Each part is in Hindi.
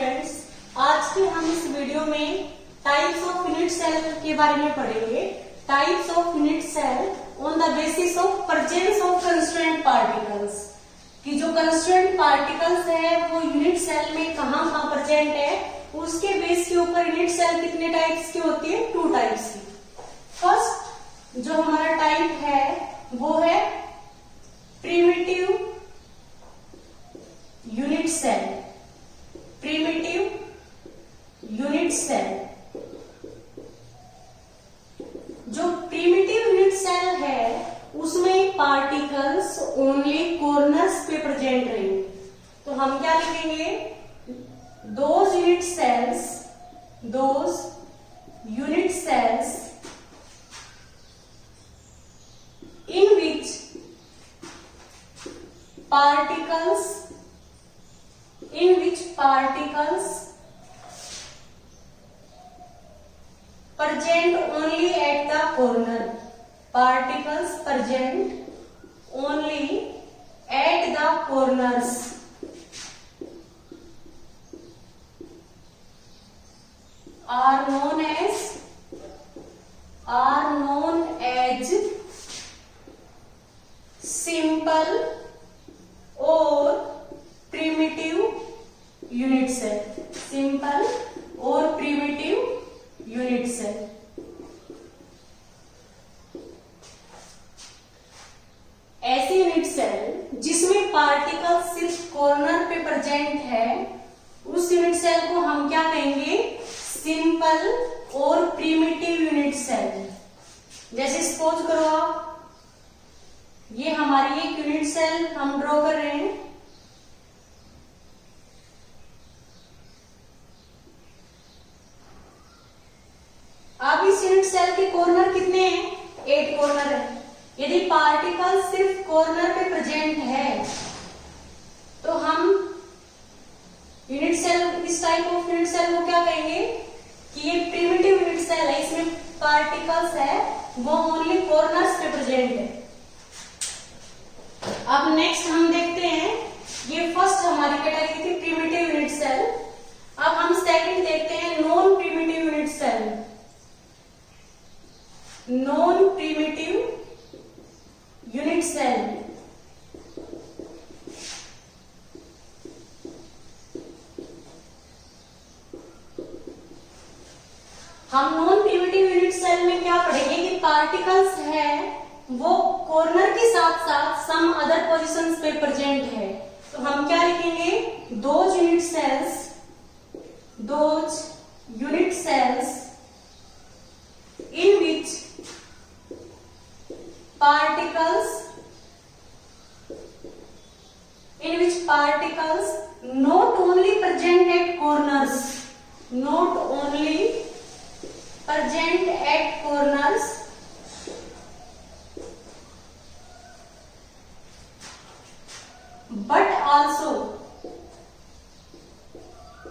स्टूडेंट्स, आज के हम इस वीडियो में टाइप्स ऑफ यूनिट सेल के बारे में पढ़ेंगे। Types of unit cell on the basis of presence of constraint particles, कि जो कंस्ट्रेंट पार्टिकल्स है वो यूनिट सेल में कहाँ कहाँ प्रेजेंट है, उसके बेस के ऊपर यूनिट सेल कितने टाइप्स की होती है, 2 टाइप्स की। फर्स्ट जो हमारा टाइप है वो है primitive unit cell. Primitive unit cell, जो प्रिमिटिव यूनिट सेल है उसमें पार्टिकल्स ओनली कॉर्नर्स पे प्रेजेंट रहेंगे। तो हम क्या लिखेंगे, those unit cells in which particles present only at the corner, particles present only at the corners are known as simple or primitive unit cell। Simple और प्रिमिटिव यूनिट सेल। ऐसी यूनिट सेल जिसमें पार्टिकल सिर्फ कॉर्नर पे प्रेजेंट है, उस यूनिट सेल को हम क्या कहेंगे, सिंपल और प्रिमिटिव यूनिट सेल। जैसे सपोज करो आप, ये हमारी एक यूनिट सेल हम ड्रॉ कर रहे हैं। अब इस यूनिट सेल के कॉर्नर कितने हैं, 8 कॉर्नर है। यदि पार्टिकल सिर्फ कॉर्नर पे प्रेजेंट है तो हम यूनिट सेल, इस टाइप ऑफ यूनिट सेल को क्या कहेंगे कि ये प्रिमिटिव यूनिट सेल है, इसमें पार्टिकल्स है वो ओनली कॉर्नर्स पे प्रेजेंट है। अब नेक्स्ट हम देखते हैं, ये फर्स्ट हमारी कैटेगरी थी प्रिमिटिव यूनिट सेल। अब हम सेकंड देखते हैं, non primitive unit cell. Non primitive unit cell, हम नॉन प्रिमिटिव यूनिट सेल में क्या पढ़ेंगे कि पार्टिकल्स है वो कॉर्नर के साथ साथ सम अदर पोजीशंस पे प्रेजेंट है। तो हम क्या लिखेंगे, those unit cells in which particles not only present at corners, but also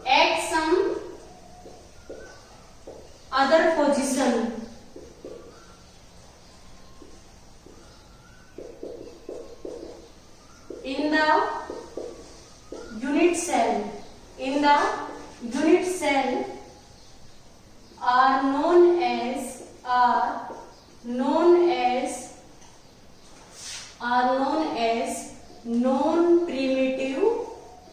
at some other position in the unit cell are known as non-primitive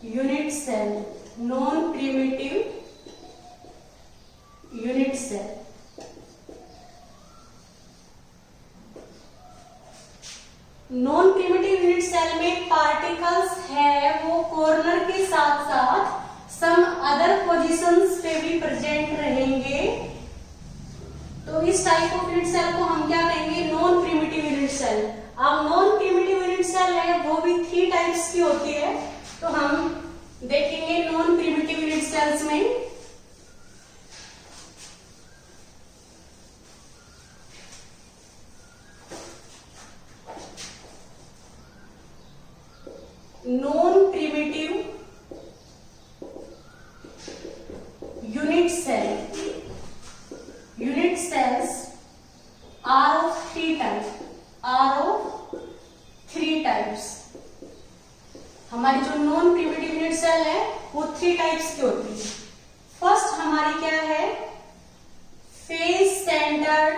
unit cell। non-primitive unit cell, non primitive unit cell में पार्टिकल्स है वो कॉर्नर के साथ साथ सम अदर पोजीशंस पे भी प्रेजेंट रहेंगे। तो इस टाइप ऑफ यूनिट सेल को हम क्या कहेंगे, नॉन प्रिमिटिव यूनिट सेल। अब नॉन प्रिमिटिव यूनिट सेल है वो भी 3 टाइप्स की होती है। तो हम देखेंगे नॉन प्रिमिटिव यूनिट सेल्स में non primitive unit cells are of 3 types. हमारी जो नॉन प्रिमिटिव यूनिट सेल है वो थ्री टाइप्स की होती है। फर्स्ट हमारी क्या है, face centred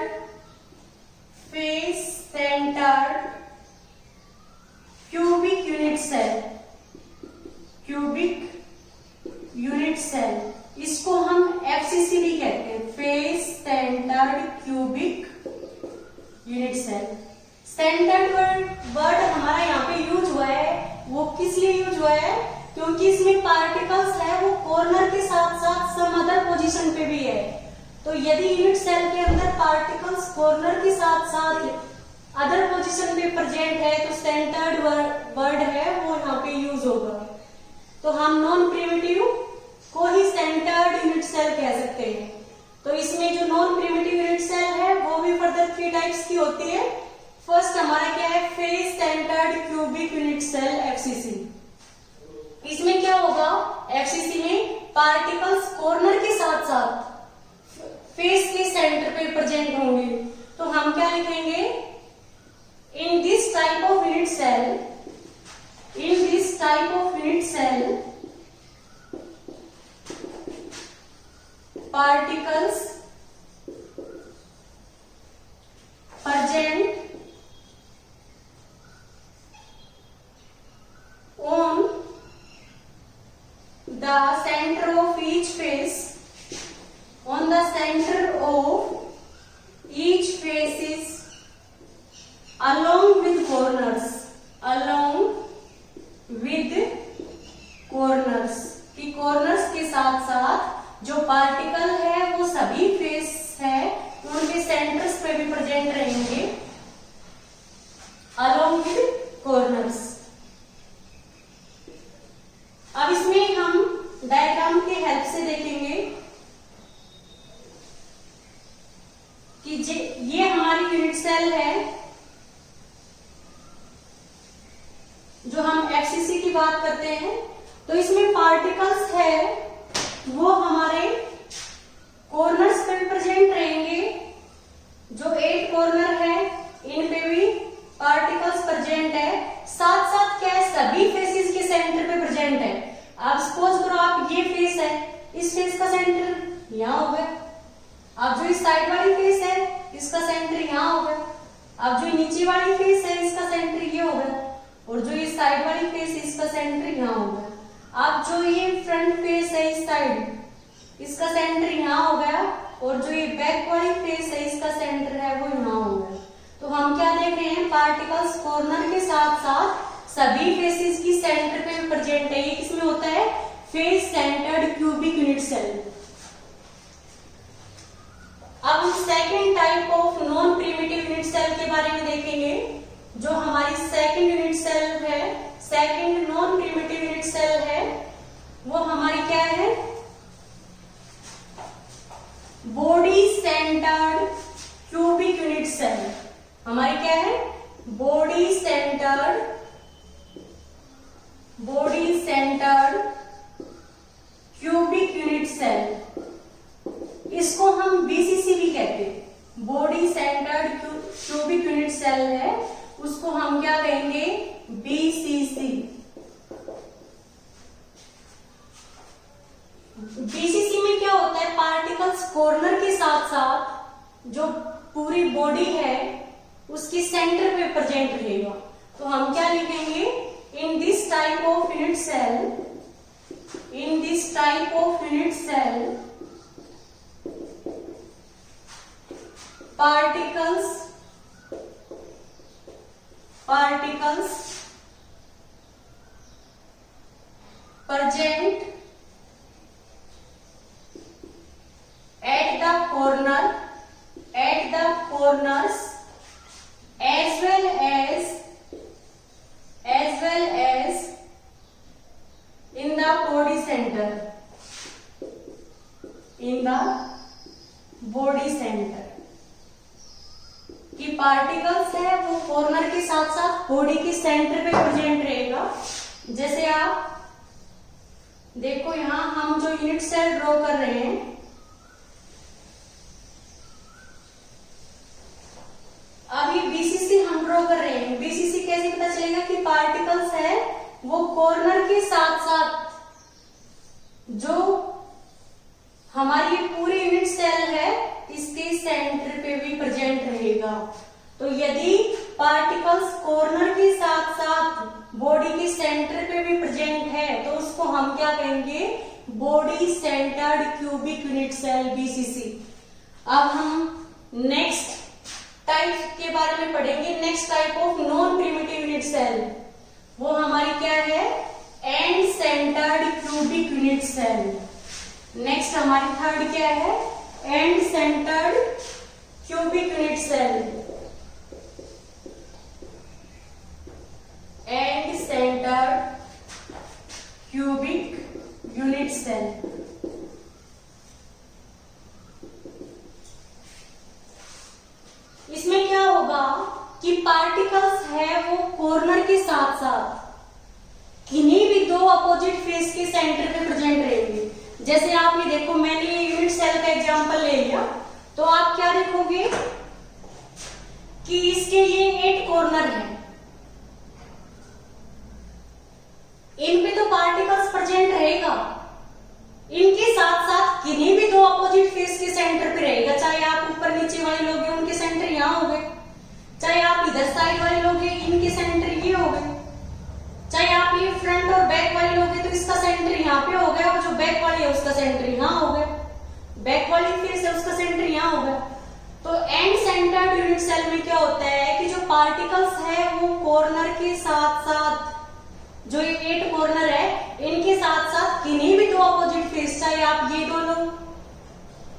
cubic unit cell, इसको हम एफसीसी भी कहते हैं, face centred cubic unit cell. Centred word हमारा यहाँ पे यूज हुआ है, वो किस लिए यूज हुआ है, क्योंकि इसमें पार्टिकल्स है वो कॉर्नर के साथ साथ सम अदर पोजीशन पे भी है। तो यदि यूनिट सेल के अंदर पार्टिकल्स कॉर्नर के साथ साथ अदर पोजीशन पे प्रेजेंट है तो सेंटर्ड वर्ड है वो यहाँ पे यूज होगा। तो हम नॉन प्रिमिटिव को ही सेंटर्ड यूनिट सेल कह सकते हैं। तो इसमें जो नॉन प्रिमिटिव यूनिट सेल है वो भी फर्दर थ्री टाइप्स की होती है। फर्स्ट हमारा क्या है, face centred cubic unit cell FCC. इसमें क्या होगा, एफसीसी में पार्टिकल्स कॉर्नर के साथ साथ फेस के सेंटर पे प्रेजेंट होंगे। तो हम क्या लिखेंगे, in this type of unit cell particles present on the center of each face, on the center of each faces along with corners, कि corners के साथ साथ जो पार्टिकल है वो सभी फेस है उनके सेंटर्स पे भी प्रेजेंट रहेंगे अलोंग विद कॉर्नर्स। अब इसमें हम डायग्राम के हेल्प से देखेंगे कि ये हमारी यूनिट सेल है जो हम एफसीसी की बात करते हैं। तो इसमें पार्टिकल्स है वो हमारे कॉर्नर्स पे प्रेजेंट रहेंगे, जो 8 कॉर्नर है इन पे भी पार्टिकल्स प्रेजेंट है। साथ साथ क्या है, सभी फेसेस के सेंटर पे प्रेजेंट है। अब सपोज करो आप ये फेस है, इस फेस का सेंटर यहाँ होगा। अब जो इस साइड वाली फेस है इसका सेंटर यहाँ होगा। अब जो नीचे वाली फेस है इसका सेंटर ये होगा, और जो ये साइड वाली फेस है इसका सेंटर यहाँ होगा। अब जो ये फ्रंट फेस है इस साइड इसका सेंटर यहाँ हो गया, और जो ये बैक वाली फेस है इसका सेंटर है वो यहाँ हो गया। तो हम क्या देख रहे हैं, पार्टिकल्स कॉर्नर के साथ साथ सभी फेसेस की सेंटर पे प्रेजेंट है। ये किसमें होता है, face centred cubic unit cell. अब हम second type of non primitive unit cell के बारे में देखेंगे। जो हमारी सेकेंड यूनिट सेल है, second non primitive unit cell है, वो हमारी क्या है, body centred cubic unit cell. हमारी क्या है, body centred cubic unit cell. इसको हम बीसीसी भी कहते हैं। Body centred cubic unit cell है, उसको हम क्या कहेंगे, बीसीसी। बीसीसी में क्या होता है, पार्टिकल्स कॉर्नर के साथ साथ जो पूरी बॉडी है उसकी सेंटर पे प्रेजेंट रहेगा। तो हम क्या लिखेंगे, in this type of unit cell particles present at the corners as well as in the body center। कि पार्टिकल्स है वो कॉर्नर के साथ साथ बॉडी के सेंटर पे प्रेजेंट रहेगा। जैसे आप देखो यहां हम जो यूनिट सेल ड्रॉ कर रहे हैं, अभी बीसीसी हम ड्रॉ कर रहे हैं। बीसीसी कैसे पता चलेगा कि पार्टिकल्स है वो कॉर्नर के साथ साथ जो हमारी पूरी यूनिट सेल है इसके सेंटर पे भी प्रेजेंट रहेगा। तो यदि पार्टिकल्स कॉर्नर के साथ साथ बॉडी के सेंटर पे भी प्रेजेंट है तो उसको हम क्या कहेंगे, body centred cubic unit cell BCC. अब हम नेक्स्ट टाइप के बारे में पढ़ेंगे। Next type of non primitive unit cell, वो हमारी क्या है, end centred cubic unit cell. Next हमारी थर्ड क्या है, end centred cubic unit cell. End centred cubic unit cell. इसमें क्या होगा कि पार्टिकल्स है वो कॉर्नर के साथ साथ किन्हीं भी दो अपोजिट फेस के सेंटर पे प्रेजेंट रहेंगे। जैसे आपने देखो, मैंने यूनिट सेल का एग्जांपल ले लिया, तो आप क्या देखोगे कि इसके ये 8 कॉर्नर है, इन पे तो पार्टिकल्स प्रेजेंट रहेगा, इनके साथ साथ किन्हीं भी दो अपोजिट फेस के सेंटर पे रहेगा। चाहे आप ऊपर नीचे वाले लोग हैं उनके सेंटर यहाँ हो गए, चाहे आप इधर साइड वाले लोग हैं इनके सेंटर ये हो गए, चाहे आप ये फ्रंट और बैक वाले लोग हैं तो इसका सेंटर यहाँ पे हो गया, और जो बैक वाली है उसका सेंटर यहाँ हो गया, बैक वाली फेस है उसका सेंटर यहाँ हो गया। तो एंड सेंटर्ड यूनिट सेल में क्या होता है कि जो पार्टिकल्स है वो कॉर्नर के साथ साथ, जो ये 8 कॉर्नर है इनके साथ साथ किन्हीं भी दो अपोजिट फेस, चाहे आप ये दो लो,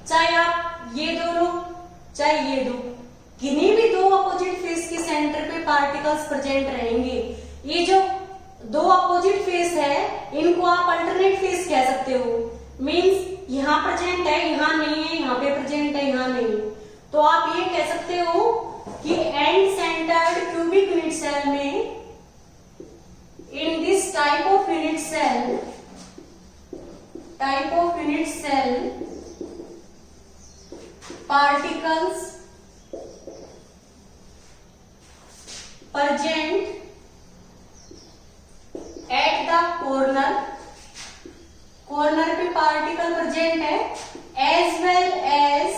चाहे आप ये दो लो, चाहे ये दो, किन्हीं भी दो अपोजिट फेस के सेंटर पे पार्टिकल्स प्रेजेंट रहेंगे। ये जो दो अपोजिट फेस है इनको आप अल्टरनेट फेस कह सकते हो, मींस यहाँ प्रेजेंट है यहाँ नहीं है, यहाँ पे प्रेजेंट है यहाँ नहीं है। तो आप ये कह सकते हो कि end centred cubic unit cell में, in this type of unit cell particles present at the corner पे पार्टिकल प्रेजेंट है, as well as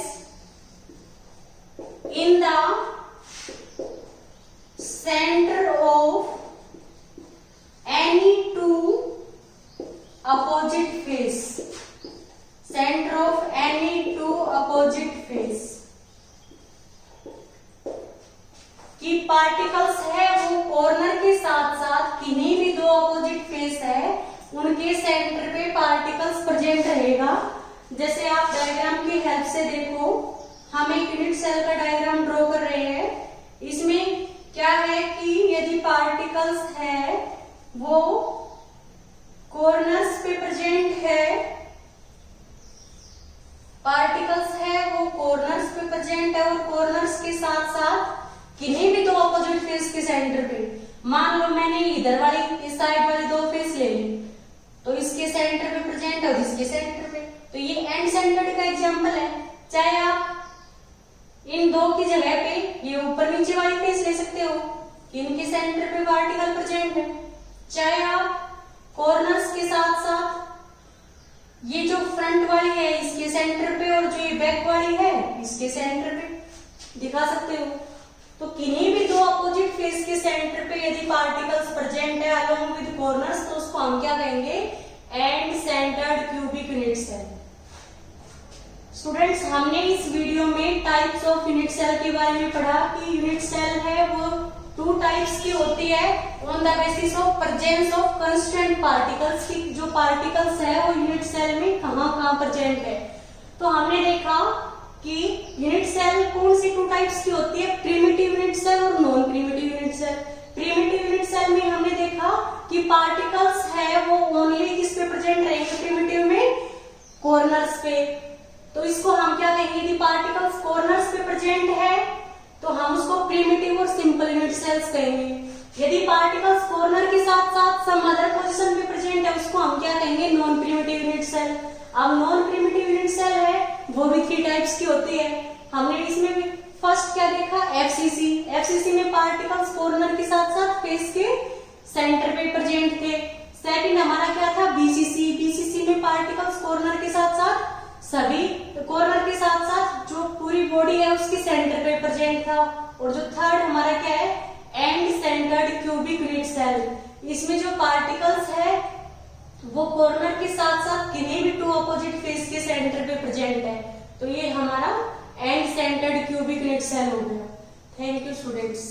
in the center of any two opposite face, center of any two opposite face, कि पार्टिकल्स है वो कॉर्नर के साथ साथ किन्हीं भी दो अपोजिट फेस है उनके सेंटर पे पार्टिकल्स प्रेजेंट रहेगा। जैसे आप डायग्राम की हेल्प से देखो, हम एक यूनिट सेल का डायग्राम ड्रॉ कर रहे हैं। इसमें क्या है कि यदि पार्टिकल्स है वो कॉर्नर्स पे प्रेजेंट है, पार्टिकल्स है वो कॉर्नर्स पे प्रेजेंट है और कॉर्नर्स के साथ साथ किन्हीं भी दो अपोजिट फेस के सेंटर पे, मान लो मैंने इधर वाली इस साइड वाली दो फेस ले ली तो इसके सेंटर पे प्रेजेंट है और इसके सेंटर पे, तो ये एंड सेंटर्ड का एग्जांपल है। चाहे आप इन दो की जगह पे ये ऊपर नीचे वाली फेस ले सकते हो कि इनके सेंटर पे पार्टिकल प्रेजेंट है, चाहे आप कॉर्नर्स के साथ साथ ये जो फ्रंट वाली है इसके सेंटर पे और जो ये बैक वाली है इसके सेंटर पे दिखा सकते हो। तो किन्हीं भी दो अपोजिट फेस के सेंटर पे यदि पार्टिकल्स प्रेजेंट है अलोंग विद कॉर्नर्स तो उसको हम क्या कहेंगे, end centred cubic unit cell. Students, हमने इस वीडियो में टाइप्स ऑफ यूनिट सेल के बारे में पढ़ा कि यूनिट सेल है वो 2 टाइप्स की होती है on the basis of presence of constant particles, की जो पार्टिकल्स है वो यूनिट सेल में कहाँ प्रेजेंट है। तो हमने देखा कि यूनिट सेल कौन सी 2 टाइप्स की होती है, प्रिमिटिव यूनिट सेल और non primitive unit cell. Primitive unit cell में हमने देखा कि पार्टिकल्स है वो ओनली किस पे प्रेजेंट रहेंगे, प्रिमिटिव में कॉर्नर्स पे। तो इसको हम क्या कहेंगे, यदि पार्टिकल्स कॉर्नर्स पे प्रेजेंट है तो हम उसको प्रिमिटिव और सिंपल यूनिट सेल्स कहेंगे। यदि पार्टिकल्स कॉर्नर के साथ साथ सम अदर पोजीशन पे प्रेजेंट है उसको हम क्या कहेंगे, नॉन प्रिमिटिव यूनिट सेल। अब नॉन प्रिमिटिव यूनिट सेल है वो भी 3 टाइप्स की होती है। हमने इसमें भी फर्स्ट क्या देखा, एफसीसी में पार्टिकल्स कॉर्नर के साथ साथ फेस के सेंटर पे प्रेजेंट थे। सेकंड हमारा क्या था, बीसीसी। बीसीसी में पार्टिकल्स कॉर्नर के साथ साथ सभी कॉर्नर के साथ साथ जो पूरी बॉडी है उसके सेंटर पे प्रेजेंट था। और जो थर्ड हमारा क्या है, end centred cubic unit cell. इसमें जो पार्टिकल्स है वो कॉर्नर के साथ साथ किन्हीं भी टू अपोजिट फेस के सेंटर पे प्रेजेंट है। तो ये हमारा end centred cubic unit cell हो गया। Thank you students.